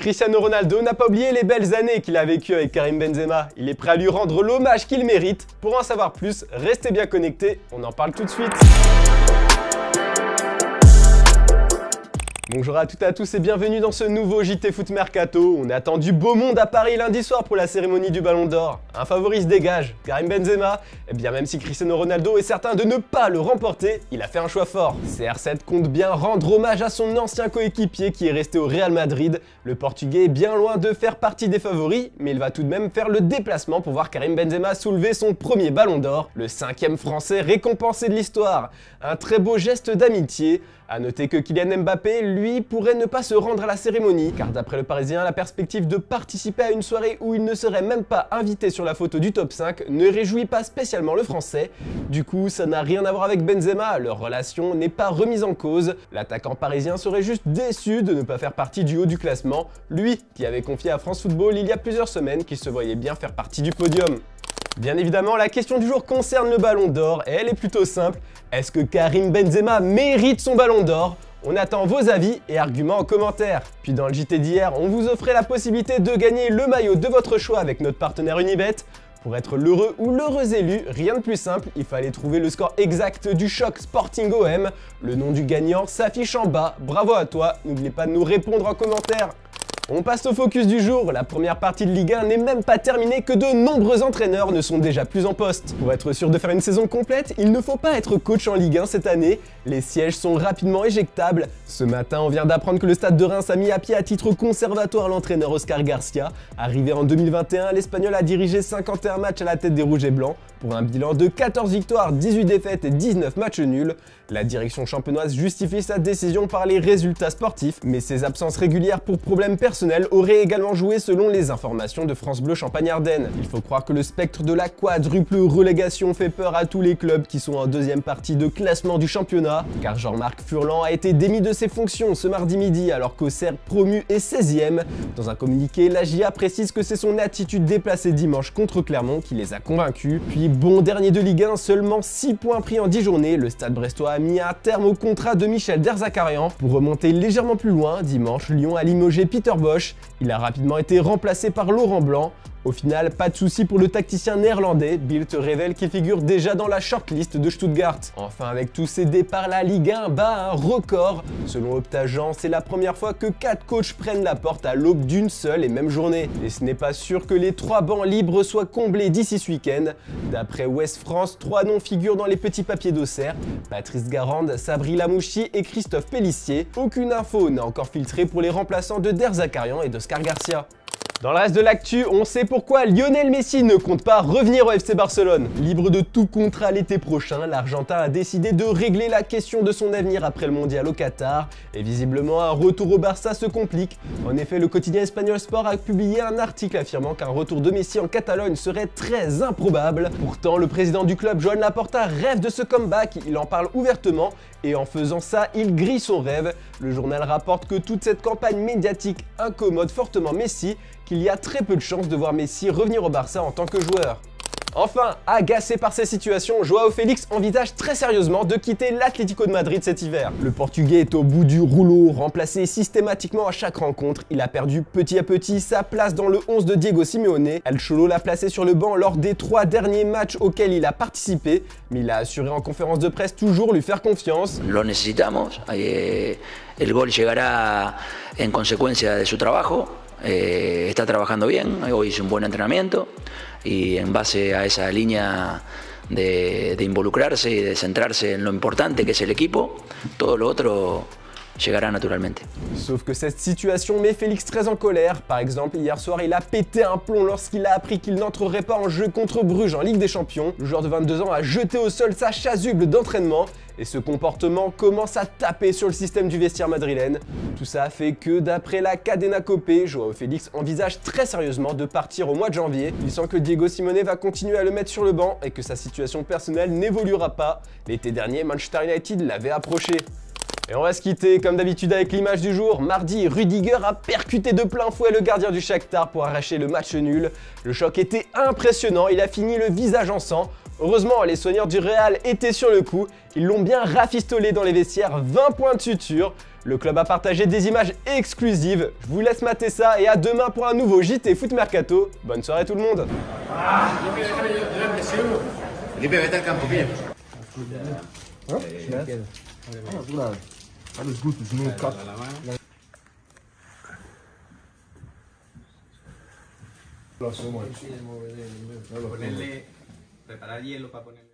Cristiano Ronaldo n'a pas oublié les belles années qu'il a vécues avec Karim Benzema. Il est prêt à lui rendre l'hommage qu'il mérite. Pour en savoir plus, restez bien connectés, on en parle tout de suite. Bonjour à toutes et à tous et bienvenue dans ce nouveau JT Foot Mercato. On attend du beau monde à Paris lundi soir pour la cérémonie du Ballon d'Or. Un favori se dégage, Karim Benzema. Et bien même si Cristiano Ronaldo est certain de ne pas le remporter, il a fait un choix fort. CR7 compte bien rendre hommage à son ancien coéquipier qui est resté au Real Madrid. Le Portugais est bien loin de faire partie des favoris, mais il va tout de même faire le déplacement pour voir Karim Benzema soulever son premier Ballon d'Or, le 5e Français récompensé de l'histoire. Un très beau geste d'amitié. A noter que Kylian Mbappé, lui, pourrait ne pas se rendre à la cérémonie, car d'après le Parisien, la perspective de participer à une soirée où il ne serait même pas invité sur la photo du top 5 ne réjouit pas spécialement le Français. Du coup, ça n'a rien à voir avec Benzema, leur relation n'est pas remise en cause. L'attaquant parisien serait juste déçu de ne pas faire partie du haut du classement, lui qui avait confié à France Football il y a plusieurs semaines qu'il se voyait bien faire partie du podium. Bien évidemment, la question du jour concerne le Ballon d'Or et elle est plutôt simple. Est-ce que Karim Benzema mérite son Ballon d'Or? On attend vos avis et arguments en commentaire. Puis dans le JT d'hier, on vous offrait la possibilité de gagner le maillot de votre choix avec notre partenaire Unibet. Pour être l'heureux ou l'heureuse élu, rien de plus simple, il fallait trouver le score exact du choc Sporting OM. Le nom du gagnant s'affiche en bas, bravo à toi, n'oubliez pas de nous répondre en commentaire. On passe au focus du jour, la première partie de Ligue 1 n'est même pas terminée que de nombreux entraîneurs ne sont déjà plus en poste. Pour être sûr de faire une saison complète, il ne faut pas être coach en Ligue 1 cette année, les sièges sont rapidement éjectables. Ce matin, on vient d'apprendre que le Stade de Reims a mis à pied à titre conservatoire l'entraîneur Oscar Garcia. Arrivé en 2021, l'Espagnol a dirigé 51 matchs à la tête des Rouges et Blancs, pour un bilan de 14 victoires, 18 défaites et 19 matchs nuls. La direction champenoise justifie sa décision par les résultats sportifs, mais ses absences régulières pour problèmes personnels auraient également joué selon les informations de France Bleu Champagne-Ardenne. Il faut croire que le spectre de la quadruple relégation fait peur à tous les clubs qui sont en deuxième partie de classement du championnat, car Jean-Marc Furlan a été démis de ses fonctions ce mardi midi alors qu'Auxerre promu est 16e. Dans un communiqué, la JA précise que c'est son attitude déplacée dimanche contre Clermont qui les a convaincus. Puis bon dernier de Ligue 1, seulement 6 points pris en 10 journées, le Stade brestois a mis un terme au contrat de Michel Derzakarian. Pour remonter légèrement plus loin, dimanche, Lyon a limogé Peter Bosz. Il a rapidement été remplacé par Laurent Blanc. Au final, pas de souci pour le tacticien néerlandais, Bild révèle qu'il figure déjà dans la shortlist de Stuttgart. Enfin, avec tous ces départs, la Ligue 1 bat un record. Selon Optagent, c'est la première fois que 4 coachs prennent la porte à l'aube d'une seule et même journée. Et ce n'est pas sûr que les 3 bancs libres soient comblés d'ici ce week-end. D'après Ouest France, 3 noms figurent dans les petits papiers d'Auxerre: Patrice Garande, Sabri Lamouchi et Christophe Pellissier. Aucune info n'a encore filtré pour les remplaçants de Derzakarian et d'Oscar Garcia. Dans le reste de l'actu, on sait pourquoi Lionel Messi ne compte pas revenir au FC Barcelone. Libre de tout contrat l'été prochain, l'Argentin a décidé de régler la question de son avenir après le mondial au Qatar. Et visiblement, un retour au Barça se complique. En effet, le quotidien espagnol Sport a publié un article affirmant qu'un retour de Messi en Catalogne serait très improbable. Pourtant, le président du club, Joan Laporta, rêve de ce comeback. Il en parle ouvertement et en faisant ça, il grille son rêve. Le journal rapporte que toute cette campagne médiatique incommode fortement Messi, qu'il y a très peu de chances de voir Messi revenir au Barça en tant que joueur. Enfin, agacé par ces situations, Joao Félix envisage très sérieusement de quitter l'Atlético de Madrid cet hiver. Le Portugais est au bout du rouleau, remplacé systématiquement à chaque rencontre. Il a perdu petit à petit sa place dans le 11 de Diego Simeone. El Cholo l'a placé sur le banc lors des 3 derniers matchs auxquels il a participé, mais il a assuré en conférence de presse toujours lui faire confiance. Lo necesitamos, el gol llegará en consecuencia de su trabajo. Está trabajando bien, hoy hizo un buen entrenamiento y en base a esa línea de involucrarse y de centrarse en lo importante que es el equipo, todo lo otro llegará naturalmente. Sauf que cette situation met Félix très en colère. Par exemple, hier soir, il a pété un plomb lorsqu'il a appris qu'il n'entrerait pas en jeu contre Bruges en Ligue des Champions. Le joueur de 22 ans a jeté au sol sa chasuble d'entraînement et ce comportement commence à taper sur le système du vestiaire madrilène. Tout ça fait que, d'après la Cadena Copé, Joao Félix envisage très sérieusement de partir au mois de janvier. Il sent que Diego Simeone va continuer à le mettre sur le banc et que sa situation personnelle n'évoluera pas. L'été dernier, Manchester United l'avait approché. Et on va se quitter comme d'habitude avec l'image du jour. Mardi, Rudiger a percuté de plein fouet le gardien du Shakhtar pour arracher le match nul. Le choc était impressionnant, il a fini le visage en sang. Heureusement, les soigneurs du Real étaient sur le coup. Ils l'ont bien rafistolé dans les vestiaires, 20 points de suture. Le club a partagé des images exclusives. Je vous laisse mater ça et à demain pour un nouveau JT Foot Mercato. Bonne soirée tout le monde. Felipe, vete al campo, bien. Alles gut, ist nur Cut. Ponerle, preparar hielo para ponerle.